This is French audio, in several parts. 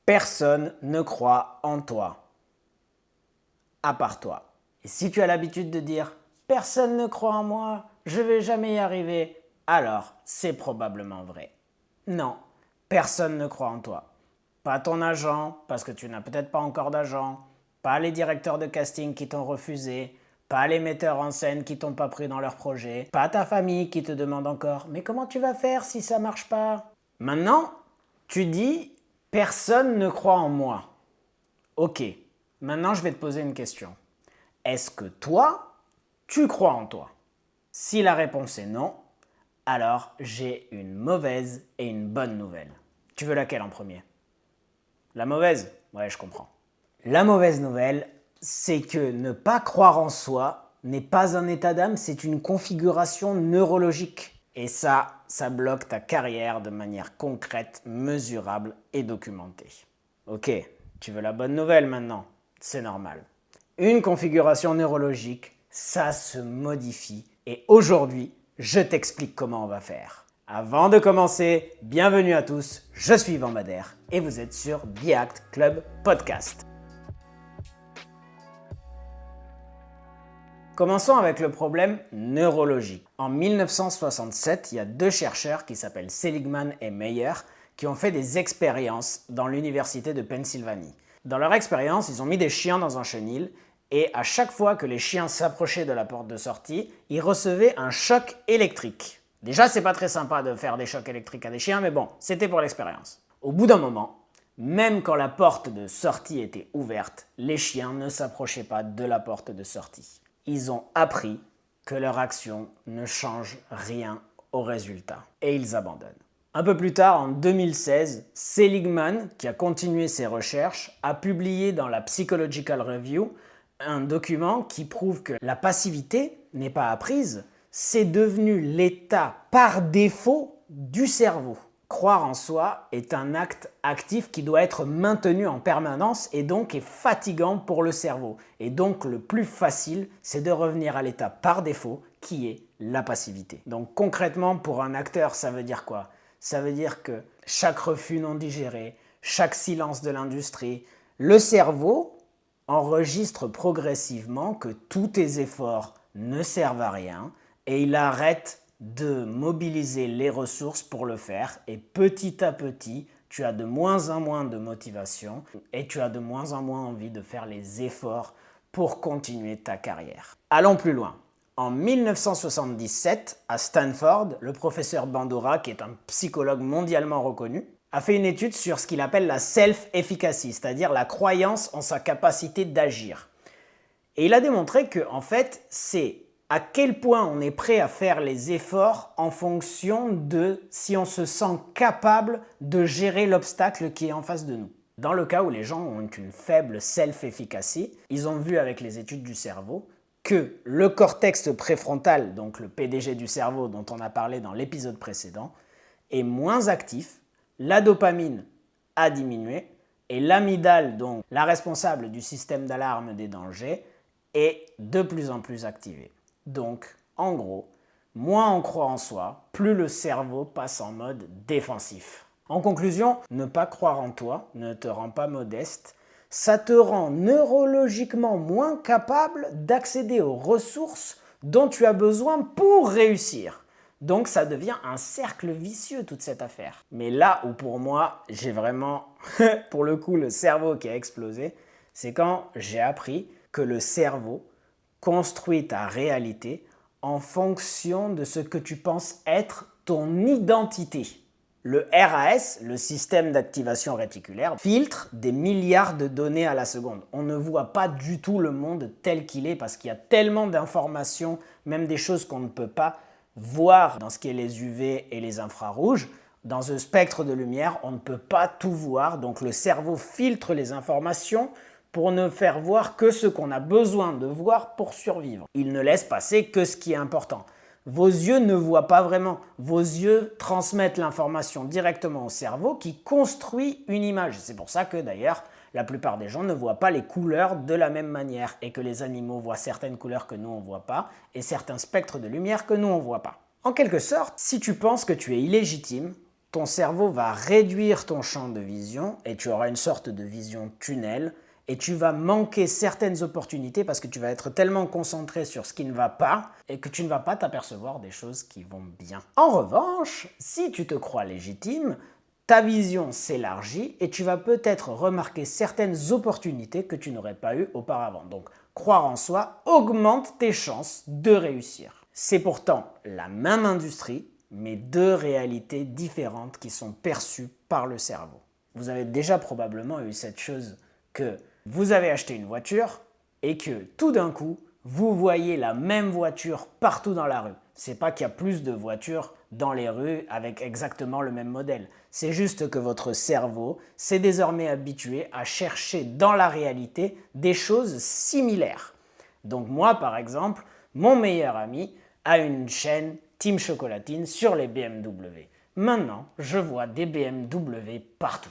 Personne ne croit en toi, à part toi. Et si tu as l'habitude de dire « personne ne croit en moi, je vais jamais y arriver », alors c'est probablement vrai. Non, personne ne croit en toi. Pas ton agent, parce que tu n'as peut-être pas encore d'agent, pas les directeurs de casting qui t'ont refusé, pas les metteurs en scène qui t'ont pas pris dans leur projet, pas ta famille qui te demande encore « mais comment tu vas faire si ça marche pas ?» Maintenant, tu dis « personne ne croit en moi ». Ok, maintenant je vais te poser une question. Est-ce que toi, tu crois en toi? Si la réponse est non, alors j'ai une mauvaise et une bonne nouvelle. Tu veux laquelle en premier? La mauvaise? Ouais, je comprends. La mauvaise nouvelle, c'est que ne pas croire en soi n'est pas un état d'âme, c'est une configuration neurologique. Et ça bloque ta carrière de manière concrète, mesurable et documentée. Ok, tu veux la bonne nouvelle maintenant? C'est normal. Une configuration neurologique, ça se modifie. Et aujourd'hui, je t'explique comment on va faire. Avant de commencer, bienvenue à tous, je suis Yvan Madère et vous êtes sur The Act Club Podcast. Commençons avec le problème neurologique. En 1967, il y a deux chercheurs qui s'appellent Seligman et Meyer qui ont fait des expériences dans l'université de Pennsylvanie. Dans leur expérience, ils ont mis des chiens dans un chenil et à chaque fois que les chiens s'approchaient de la porte de sortie, ils recevaient un choc électrique. Déjà, c'est pas très sympa de faire des chocs électriques à des chiens, mais bon, c'était pour l'expérience. Au bout d'un moment, même quand la porte de sortie était ouverte, les chiens ne s'approchaient pas de la porte de sortie. Ils ont appris que leur action ne change rien au résultat et ils abandonnent. Un peu plus tard, en 2016, Seligman, qui a continué ses recherches, a publié dans la Psychological Review un document qui prouve que la passivité n'est pas apprise, c'est devenu l'état par défaut du cerveau. Croire en soi est un acte actif qui doit être maintenu en permanence et donc est fatigant pour le cerveau. Et donc le plus facile, c'est de revenir à l'état par défaut qui est la passivité. Donc concrètement, pour un acteur, ça veut dire quoi? Ça veut dire que chaque refus non digéré, chaque silence de l'industrie, le cerveau enregistre progressivement que tous tes efforts ne servent à rien et il arrête de mobiliser les ressources pour le faire et petit à petit, tu as de moins en moins de motivation et tu as de moins en moins envie de faire les efforts pour continuer ta carrière. Allons plus loin. En 1977, à Stanford, le professeur Bandura, qui est un psychologue mondialement reconnu, a fait une étude sur ce qu'il appelle la self-efficacy, c'est-à-dire la croyance en sa capacité d'agir. Et il a démontré que, en fait, c'est à quel point on est prêt à faire les efforts en fonction de si on se sent capable de gérer l'obstacle qui est en face de nous. Dans le cas où les gens ont une faible self-efficacy, ils ont vu avec les études du cerveau que le cortex préfrontal, donc le PDG du cerveau dont on a parlé dans l'épisode précédent, est moins actif, la dopamine a diminué et l'amygdale, donc la responsable du système d'alarme des dangers, est de plus en plus activée. Donc, en gros, moins on croit en soi, plus le cerveau passe en mode défensif. En conclusion, ne pas croire en toi ne te rend pas modeste, ça te rend neurologiquement moins capable d'accéder aux ressources dont tu as besoin pour réussir. Donc ça devient un cercle vicieux toute cette affaire. Mais là où pour moi, j'ai vraiment, pour le coup, le cerveau qui a explosé, c'est quand j'ai appris que le cerveau construit ta réalité en fonction de ce que tu penses être ton identité. Le RAS, le système d'activation réticulaire, filtre des milliards de données à la seconde. On ne voit pas du tout le monde tel qu'il est parce qu'il y a tellement d'informations, même des choses qu'on ne peut pas voir dans ce qui est les UV et les infrarouges. Dans un spectre de lumière, on ne peut pas tout voir, donc le cerveau filtre les informations pour ne faire voir que ce qu'on a besoin de voir pour survivre. Il ne laisse passer que ce qui est important. Vos yeux ne voient pas vraiment. Vos yeux transmettent l'information directement au cerveau qui construit une image. C'est pour ça que d'ailleurs, la plupart des gens ne voient pas les couleurs de la même manière et que les animaux voient certaines couleurs que nous on ne voit pas et certains spectres de lumière que nous on ne voit pas. En quelque sorte, si tu penses que tu es illégitime, ton cerveau va réduire ton champ de vision et tu auras une sorte de vision tunnel et tu vas manquer certaines opportunités parce que tu vas être tellement concentré sur ce qui ne va pas et que tu ne vas pas t'apercevoir des choses qui vont bien. En revanche, si tu te crois légitime, ta vision s'élargit et tu vas peut-être remarquer certaines opportunités que tu n'aurais pas eues auparavant. Donc, croire en soi augmente tes chances de réussir. C'est pourtant la même industrie, mais deux réalités différentes qui sont perçues par le cerveau. Vous avez déjà probablement eu cette chose que vous avez acheté une voiture et que tout d'un coup, vous voyez la même voiture partout dans la rue. C'est pas qu'il y a plus de voitures dans les rues avec exactement le même modèle. C'est juste que votre cerveau s'est désormais habitué à chercher dans la réalité des choses similaires. Donc moi, par exemple, mon meilleur ami a une chaîne Team Chocolatine sur les BMW. Maintenant, je vois des BMW partout.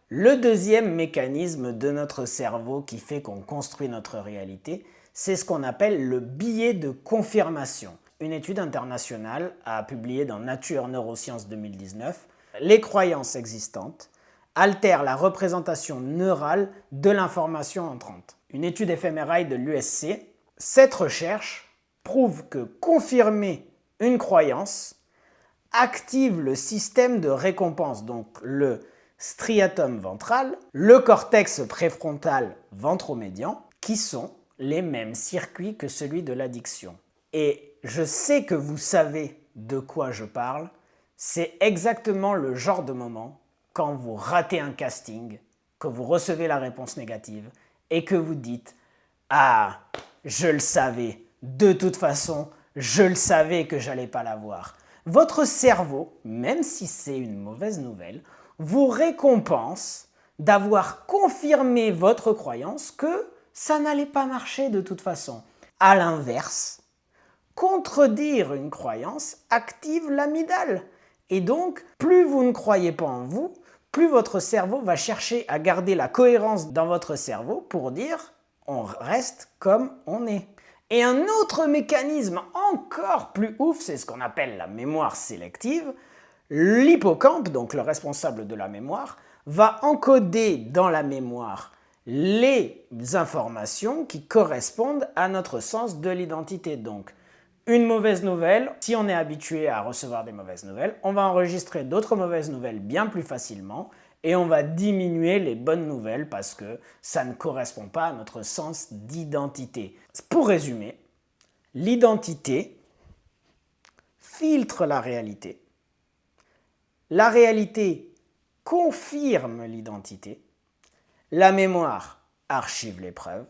Le deuxième mécanisme de notre cerveau qui fait qu'on construit notre réalité, c'est ce qu'on appelle le biais de confirmation. Une étude internationale a publié dans Nature Neurosciences 2019 « Les croyances existantes altèrent la représentation neurale de l'information entrante ». Une étude éphémérale de l'USC. Cette recherche prouve que confirmer une croyance active le système de récompense, donc le striatum ventral, le cortex préfrontal ventromédian, qui sont les mêmes circuits que celui de l'addiction. Et je sais que vous savez de quoi je parle, c'est exactement le genre de moment quand vous ratez un casting, que vous recevez la réponse négative et que vous dites « Ah, je le savais, de toute façon, je le savais que j'allais pas l'avoir ». Votre cerveau, même si c'est une mauvaise nouvelle, vous récompense d'avoir confirmé votre croyance que ça n'allait pas marcher de toute façon. À l'inverse, contredire une croyance active l'amygdale. Et donc, plus vous ne croyez pas en vous, plus votre cerveau va chercher à garder la cohérence dans votre cerveau pour dire « on reste comme on est ». Et un autre mécanisme encore plus ouf, c'est ce qu'on appelle la mémoire sélective. L'hippocampe, donc le responsable de la mémoire, va encoder dans la mémoire les informations qui correspondent à notre sens de l'identité. Donc, une mauvaise nouvelle, si on est habitué à recevoir des mauvaises nouvelles, on va enregistrer d'autres mauvaises nouvelles bien plus facilement et on va diminuer les bonnes nouvelles parce que ça ne correspond pas à notre sens d'identité. Pour résumer, l'identité filtre la réalité confirme l'identité, la mémoire archive les preuves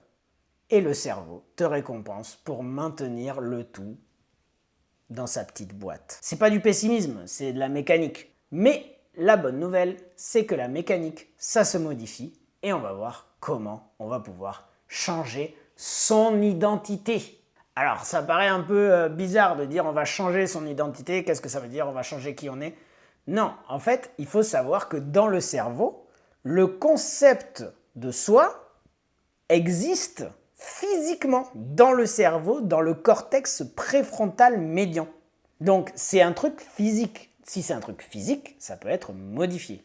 et le cerveau te récompense pour maintenir le tout dans sa petite boîte. C'est pas du pessimisme, c'est de la mécanique. Mais la bonne nouvelle, c'est que la mécanique, ça se modifie et on va voir comment on va pouvoir changer son identité. Alors, ça paraît un peu bizarre de dire on va changer son identité, qu'est-ce que ça veut dire, on va changer qui on est? Non, en fait, il faut savoir que dans le cerveau, le concept de soi existe physiquement dans le cerveau, dans le cortex préfrontal médian. Donc, c'est un truc physique. Si c'est un truc physique, ça peut être modifié.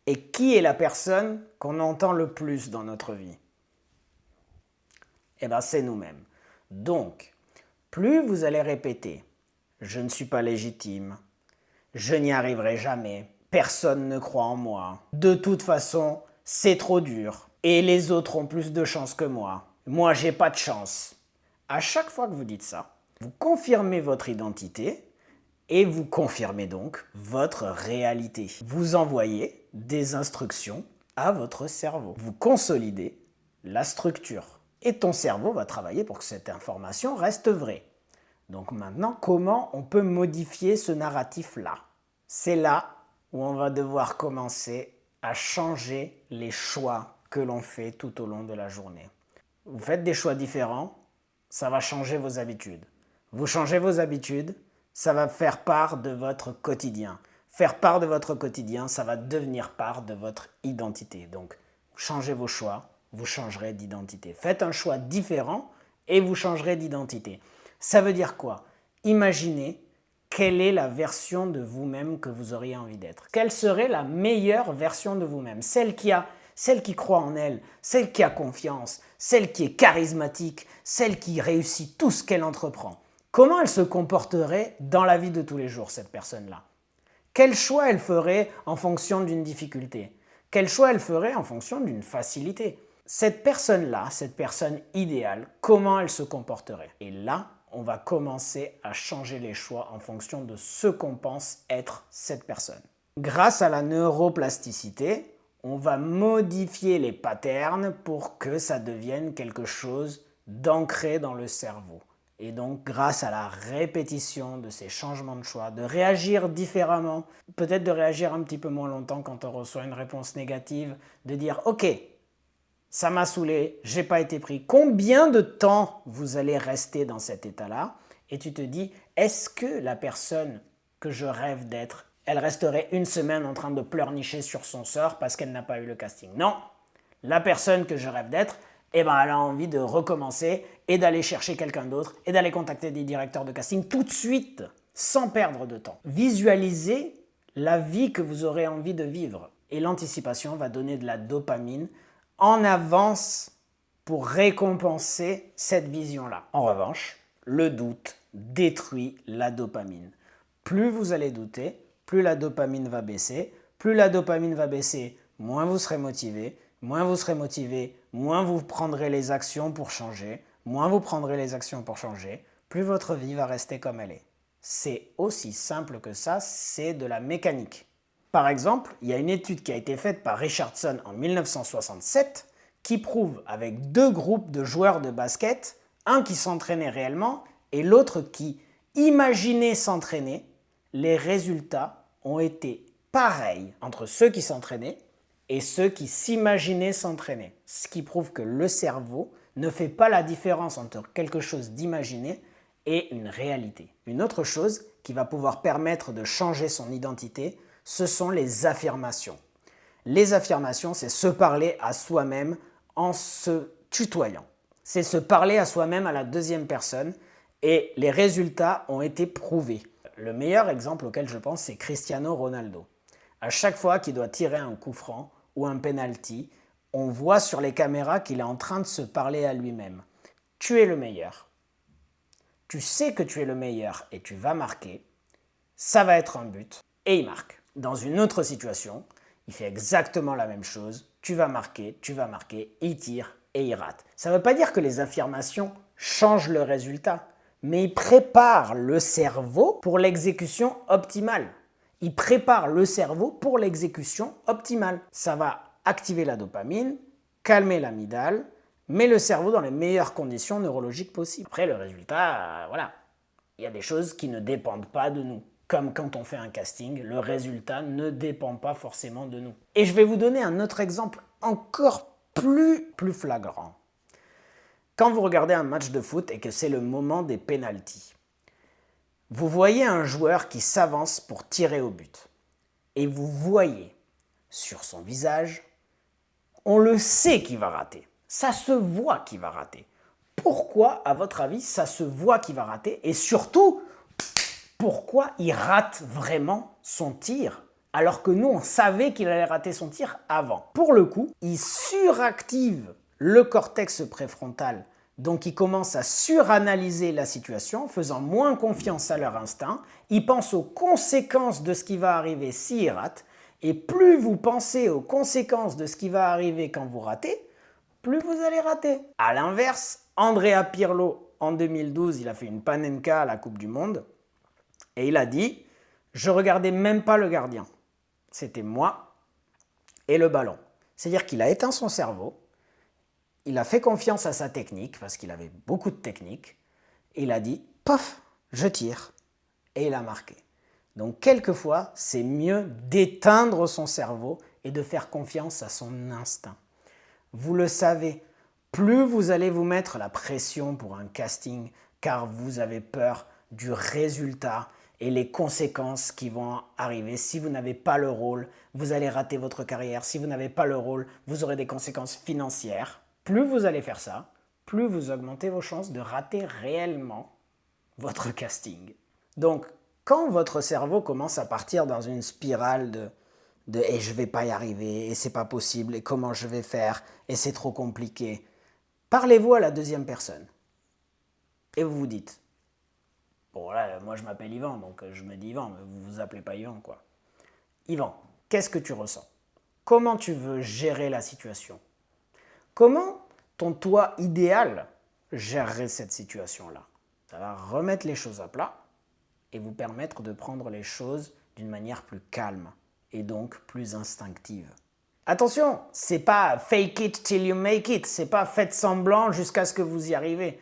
Et qui est la personne qu'on entend le plus dans notre vie? Eh bien, c'est nous-mêmes. Donc, plus vous allez répéter « je ne suis pas légitime »,« je n'y arriverai jamais »,« personne ne croit en moi »,« de toute façon, c'est trop dur » et « les autres ont plus de chance que moi »,« moi, j'ai pas de chance ». À chaque fois que vous dites ça, vous confirmez votre identité et vous confirmez donc votre réalité. Vous envoyez des instructions à votre cerveau. Vous consolidez la structure. Et ton cerveau va travailler pour que cette information reste vraie. Donc maintenant, comment on peut modifier ce narratif-là? C'est là où on va devoir commencer à changer les choix que l'on fait tout au long de la journée. Vous faites des choix différents, ça va changer vos habitudes. Vous changez vos habitudes, ça va faire part de votre quotidien. Faire part de votre quotidien, ça va devenir part de votre identité. Donc, changez vos choix, vous changerez d'identité. Faites un choix différent et vous changerez d'identité. Ça veut dire quoi? Imaginez quelle est la version de vous-même que vous auriez envie d'être? Quelle serait la meilleure version de vous-même? Celle qui croit en elle, celle qui a confiance, celle qui est charismatique, celle qui réussit tout ce qu'elle entreprend. Comment elle se comporterait dans la vie de tous les jours, cette personne-là? Quel choix elle ferait en fonction d'une difficulté? Quel choix elle ferait en fonction d'une facilité? Cette personne-là, cette personne idéale, comment elle se comporterait? Et là, on va commencer à changer les choix en fonction de ce qu'on pense être cette personne. Grâce à la neuroplasticité, on va modifier les patterns pour que ça devienne quelque chose d'ancré dans le cerveau. Et donc, grâce à la répétition de ces changements de choix, de réagir différemment, peut-être de réagir un petit peu moins longtemps quand on reçoit une réponse négative, de dire « Ok, ça m'a saoulé, j'ai pas été pris. Combien de temps vous allez rester dans cet état-là » Et tu te dis « Est-ce que la personne que je rêve d'être, elle resterait une semaine en train de pleurnicher sur son sort parce qu'elle n'a pas eu le casting ?» Non, la personne que je rêve d'être, elle a envie de recommencer et d'aller chercher quelqu'un d'autre et d'aller contacter des directeurs de casting tout de suite, sans perdre de temps. Visualisez la vie que vous aurez envie de vivre. Et l'anticipation va donner de la dopamine en avance pour récompenser cette vision-là. En revanche, le doute détruit la dopamine. Plus vous allez douter, plus la dopamine va baisser. Plus la dopamine va baisser, moins vous serez motivé. Moins vous serez motivé, moins vous prendrez les actions pour changer. Moins vous prendrez les actions pour changer, plus votre vie va rester comme elle est. C'est aussi simple que ça, c'est de la mécanique. Par exemple, il y a une étude qui a été faite par Richardson en 1967 qui prouve avec 2 groupes de joueurs de basket, un qui s'entraînait réellement et l'autre qui imaginait s'entraîner, les résultats ont été pareils entre ceux qui s'entraînaient et ceux qui s'imaginaient s'entraîner. Ce qui prouve que le cerveau ne fait pas la différence entre quelque chose d'imaginé et une réalité. Une autre chose qui va pouvoir permettre de changer son identité, ce sont les affirmations. Les affirmations, c'est se parler à soi-même en se tutoyant. C'est se parler à soi-même à la deuxième personne et les résultats ont été prouvés. Le meilleur exemple auquel je pense, c'est Cristiano Ronaldo. À chaque fois qu'il doit tirer un coup franc ou un penalty, on voit sur les caméras qu'il est en train de se parler à lui-même. Tu es le meilleur. Tu sais que tu es le meilleur et tu vas marquer. Ça va être un but. Et il marque. Dans une autre situation, il fait exactement la même chose. Tu vas marquer, il tire et il rate. Ça ne veut pas dire que les affirmations changent le résultat, mais ils préparent le cerveau pour l'exécution optimale. Il prépare le cerveau pour l'exécution optimale. Ça va activer la dopamine, calmer l'amygdale, met le cerveau dans les meilleures conditions neurologiques possibles. Après, le résultat, voilà, il y a des choses qui ne dépendent pas de nous. Comme quand on fait un casting, le résultat ne dépend pas forcément de nous. Et je vais vous donner un autre exemple encore plus flagrant. Quand vous regardez un match de foot et que c'est le moment des pénaltys, vous voyez un joueur qui s'avance pour tirer au but. Et vous voyez sur son visage, on le sait qu'il va rater. Ça se voit qu'il va rater. Pourquoi, à votre avis, ça se voit qu'il va rater? Et surtout, pourquoi il rate vraiment son tir alors que nous, on savait qu'il allait rater son tir avant? Pour le coup, il suractive le cortex préfrontal. Donc, ils commencent à suranalyser la situation, faisant moins confiance à leur instinct. Ils pensent aux conséquences de ce qui va arriver s'ils ratent. Et plus vous pensez aux conséquences de ce qui va arriver quand vous ratez, plus vous allez rater. A l'inverse, Andrea Pirlo, en 2012, il a fait une panenka à la Coupe du Monde. Et il a dit « Je regardais même pas le gardien. C'était moi et le ballon. » C'est-à-dire qu'il a éteint son cerveau. Il a fait confiance à sa technique, parce qu'il avait beaucoup de technique. Et il a dit « Paf, je tire ». Et il a marqué. Donc quelquefois, c'est mieux d'éteindre son cerveau et de faire confiance à son instinct. Vous le savez, plus vous allez vous mettre la pression pour un casting, car vous avez peur du résultat et les conséquences qui vont arriver. Si vous n'avez pas le rôle, vous allez rater votre carrière. Si vous n'avez pas le rôle, vous aurez des conséquences financières. Plus vous allez faire ça, plus vous augmentez vos chances de rater réellement votre casting. Donc, Quand votre cerveau commence à partir dans une spirale de et je vais pas y arriver, et c'est pas possible, et comment je vais faire, et c'est trop compliqué, parlez-vous à la deuxième personne. Et vous vous dites, bon là, moi je m'appelle Yvan, donc je me dis Yvan, mais vous vous appelez pas Yvan, quoi. Yvan, qu'est-ce que tu ressens? Comment tu veux gérer la situation? Comment ton toi idéal gérerait cette situation-là? Ça va remettre les choses à plat et vous permettre de prendre les choses d'une manière plus calme et donc plus instinctive. Attention, c'est pas fake it till you make it, c'est pas faites semblant jusqu'à ce que vous y arrivez.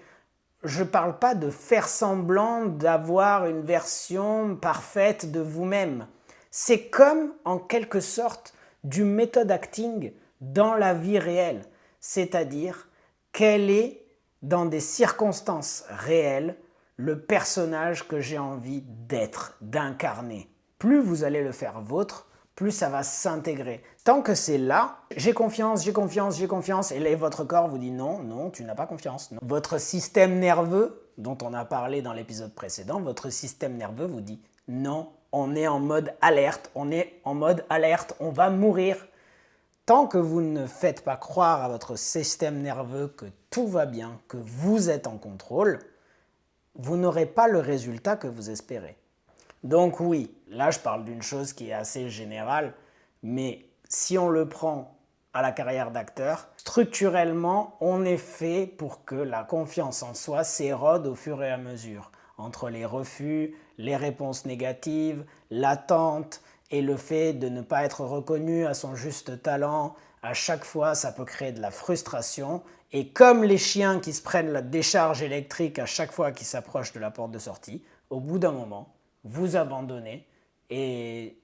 Je parle pas de faire semblant d'avoir une version parfaite de vous-même. C'est comme, en quelque sorte, du method acting dans la vie réelle. C'est-à-dire, quel est, dans des circonstances réelles, le personnage que j'ai envie d'être, d'incarner. Plus vous allez le faire vôtre, plus ça va s'intégrer. Tant que c'est là, j'ai confiance, j'ai confiance, j'ai confiance, et là, votre corps vous dit non, non, tu n'as pas confiance. Non. Votre système nerveux, dont on a parlé dans l'épisode précédent, votre système nerveux vous dit non, on est en mode alerte, on est en mode alerte, on va mourir. Tant que vous ne faites pas croire à votre système nerveux que tout va bien, que vous êtes en contrôle, vous n'aurez pas le résultat que vous espérez. Donc oui, là je parle d'une chose qui est assez générale, mais si on le prend à la carrière d'acteur, structurellement, on est fait pour que la confiance en soi s'érode au fur et à mesure. Entre les refus, les réponses négatives, l'attente et le fait de ne pas être reconnu à son juste talent, à chaque fois ça peut créer de la frustration. Et comme les chiens qui se prennent la décharge électrique à chaque fois qu'ils s'approchent de la porte de sortie, au bout d'un moment, vous abandonnez et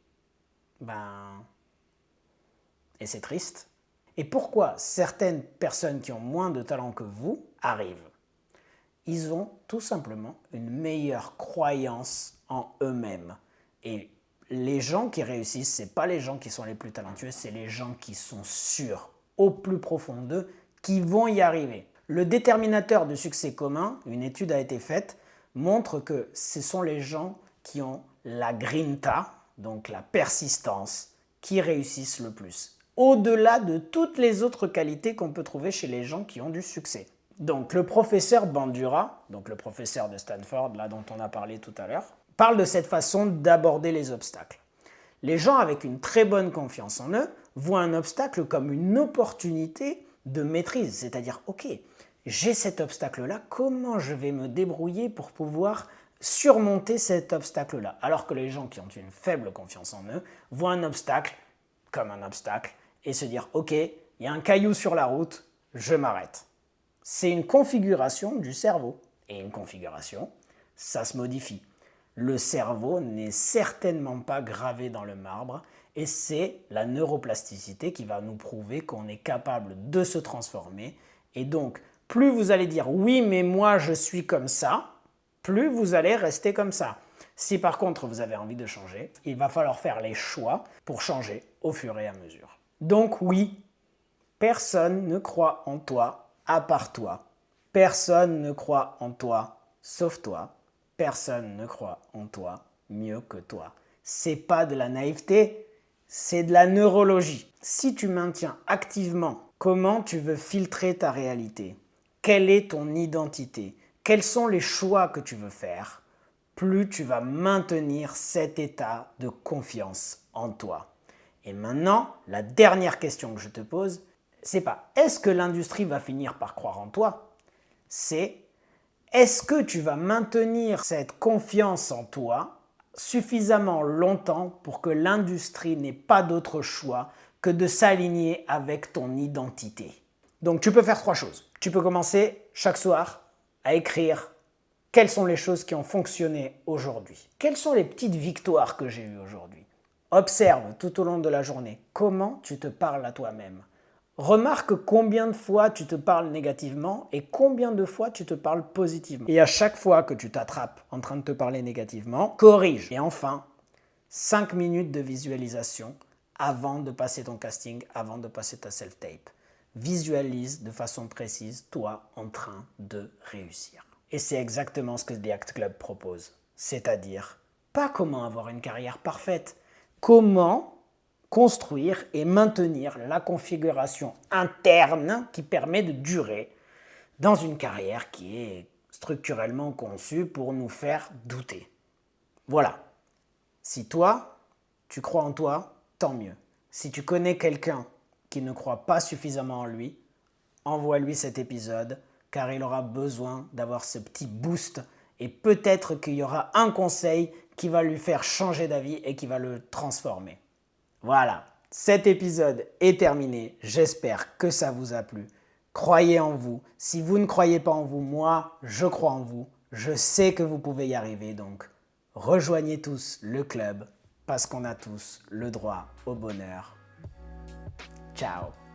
c'est triste. Et pourquoi certaines personnes qui ont moins de talent que vous arrivent? Ils ont tout simplement une meilleure croyance en eux-mêmes. Et les gens qui réussissent, ce n'est pas les gens qui sont les plus talentueux, c'est les gens qui sont sûrs, au plus profond d'eux, qui vont y arriver. Le déterminateur de succès commun, une étude a été faite, montre que ce sont les gens qui ont la grinta, donc la persistance, qui réussissent le plus. Au-delà de toutes les autres qualités qu'on peut trouver chez les gens qui ont du succès. Donc le professeur Bandura, donc le professeur de Stanford, là dont on a parlé tout à l'heure, parle de cette façon d'aborder les obstacles. Les gens avec une très bonne confiance en eux voient un obstacle comme une opportunité de maîtrise, c'est-à-dire, ok, j'ai cet obstacle-là, comment je vais me débrouiller pour pouvoir surmonter cet obstacle-là? Alors que les gens qui ont une faible confiance en eux voient un obstacle comme un obstacle et se dire, ok, il y a un caillou sur la route, je m'arrête. C'est une configuration du cerveau. Et une configuration, ça se modifie. Le cerveau n'est certainement pas gravé dans le marbre et c'est la neuroplasticité qui va nous prouver qu'on est capable de se transformer. Et donc, plus vous allez dire « oui, mais moi je suis comme ça », plus vous allez rester comme ça. Si par contre vous avez envie de changer, il va falloir faire les choix pour changer au fur et à mesure. Donc oui, personne ne croit en toi à part toi. Personne ne croit en toi sauf toi. Personne ne croit en toi mieux que toi. C'est pas de la naïveté, c'est de la neurologie. Si tu maintiens activement comment tu veux filtrer ta réalité, quelle est ton identité, quels sont les choix que tu veux faire, plus tu vas maintenir cet état de confiance en toi. Et maintenant, la dernière question que je te pose, c'est pas est-ce que l'industrie va finir par croire en toi, c'est est-ce que tu vas maintenir cette confiance en toi suffisamment longtemps pour que l'industrie n'ait pas d'autre choix que de s'aligner avec ton identité. Donc tu peux faire 3 choses. Tu peux commencer chaque soir à écrire quelles sont les choses qui ont fonctionné aujourd'hui. Quelles sont les petites victoires que j'ai eues aujourd'hui. Observe tout au long de la journée comment tu te parles à toi-même. Remarque combien de fois tu te parles négativement et combien de fois tu te parles positivement. Et à chaque fois que tu t'attrapes en train de te parler négativement, corrige. Et enfin, 5 minutes de visualisation avant de passer ton casting, avant de passer ta self-tape. Visualise de façon précise toi en train de réussir. Et c'est exactement ce que The Act Club propose, c'est-à-dire Pas comment avoir une carrière parfaite. Comment construire et maintenir la configuration interne qui permet de durer dans une carrière qui est structurellement conçue pour nous faire douter. Voilà. Si toi, tu crois en toi, tant mieux. Si tu connais quelqu'un qui ne croit pas suffisamment en lui, envoie-lui cet épisode car il aura besoin d'avoir ce petit boost et peut-être qu'il y aura un conseil qui va lui faire changer d'avis et qui va le transformer. Voilà, cet épisode est terminé. J'espère que ça vous a plu. Croyez en vous. Si vous ne croyez pas en vous, moi, je crois en vous. Je sais que vous pouvez y arriver, donc rejoignez tous le club parce qu'on a tous le droit au bonheur. Ciao.